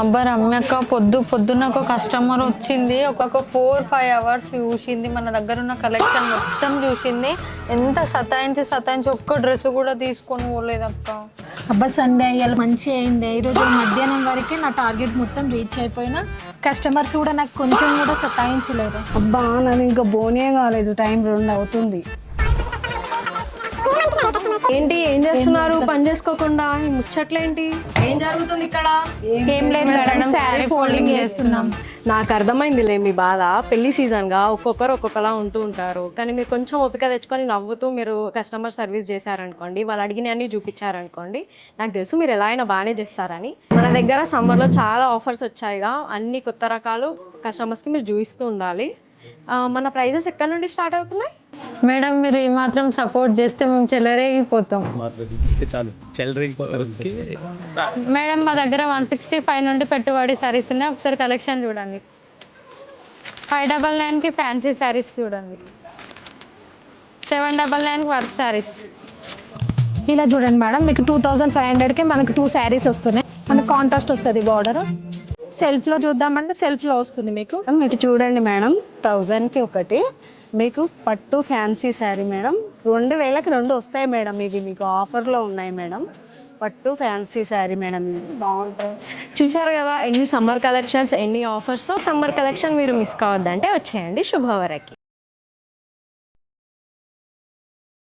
అబ్బా రమ్యక్క, పొద్దున్న ఒక కస్టమర్ వచ్చింది, ఒక్కొక్క 4-5 అవర్స్ చూసింది, మన దగ్గర ఉన్న కలెక్షన్ మొత్తం చూసింది. ఎంత సతాయించి ఒక్క డ్రెస్ కూడా తీసుకొని పోలేదక్క. అబ్బా సండే ఇవాళ మంచి అయింది. ఈరోజు మధ్యాహ్నం వరకే నా టార్గెట్ మొత్తం రీచ్ అయిపోయినా, కస్టమర్స్ కూడా నాకు కొంచెం కూడా సతాయించలేదు. అబ్బా నాది ఇంకా బోనే కాలేదు, టైం 2 అవుతుంది. ఏంటి ఏం చేస్తున్నారు పని చేసుకోకుండా? ఈ ముచ్చట్లేంటి? ఏం జరుగుతుంది ఇక్కడ? ఏం లేదు మేడం, శారీ ఫోల్డింగ్ చేస్తున్నాం. నాకు అర్థమైందిలే మీ బాధ. పెళ్లి సీజన్గా ఒక్కొక్కరు ఒక్కొక్కలా ఉంటూ ఉంటారు. కానీ మీరు కొంచెం ఓపిక తెచ్చుకొని నవ్వుతూ మీరు కస్టమర్ సర్వీస్ చేశారనుకోండి, వాళ్ళు అడిగినవన్నీ చూపించారనుకోండి, నాకు తెలుసు మీరు ఎలా అయినా బాగానే చేస్తారని. మన దగ్గర సమ్మర్లో చాలా ఆఫర్స్ వచ్చాయిగా, అన్ని కొత్త రకాలు కస్టమర్స్కి మీరు చూపిస్తూ ఉండాలి. మన ప్రైజెస్ ఎక్కడ నుండి స్టార్ట్ అవుతున్నాయి? మేడం మీరు ఈ మాత్రం సపోర్ట్ చేస్తే మేము చెలరేగిపోతాం. మేడం మా దగ్గర 165 నుండి పెట్టుబడి సారీస్ ఉన్నాయి, ఒకసారి కలెక్షన్ చూడండి. 599కి ఫ్యాన్సీ శారీస్ చూడండి, 799కి వర్క్ శారీస్. ఇలా చూడండి మేడం, మీకు 2500కి మనకు 2 శారీస్ వస్తున్నాయి. మనకు కాంట్రాస్ట్ వస్తుంది బార్డర్. సెల్ఫ్లో చూద్దామంటే సెల్ఫ్లో వస్తుంది మీకు. ఇటు చూడండి మేడం, 1000కి ఒకటి మీకు పట్టు ఫ్యాన్సీ శారీ మేడం. 2000కి 2 వస్తాయి మేడం. ఇవి మీకు ఆఫర్లో ఉన్నాయి మేడం. పట్టు ఫ్యాన్సీ శారీ మేడం, బాగుంటాయి. చూసారు కదా ఎన్ని సమ్మర్ కలెక్షన్స్, ఎన్ని ఆఫర్స్. సమ్మర్ కలెక్షన్ మీరు మిస్ కావద్దంటే వచ్చేయండి శుభవరకి.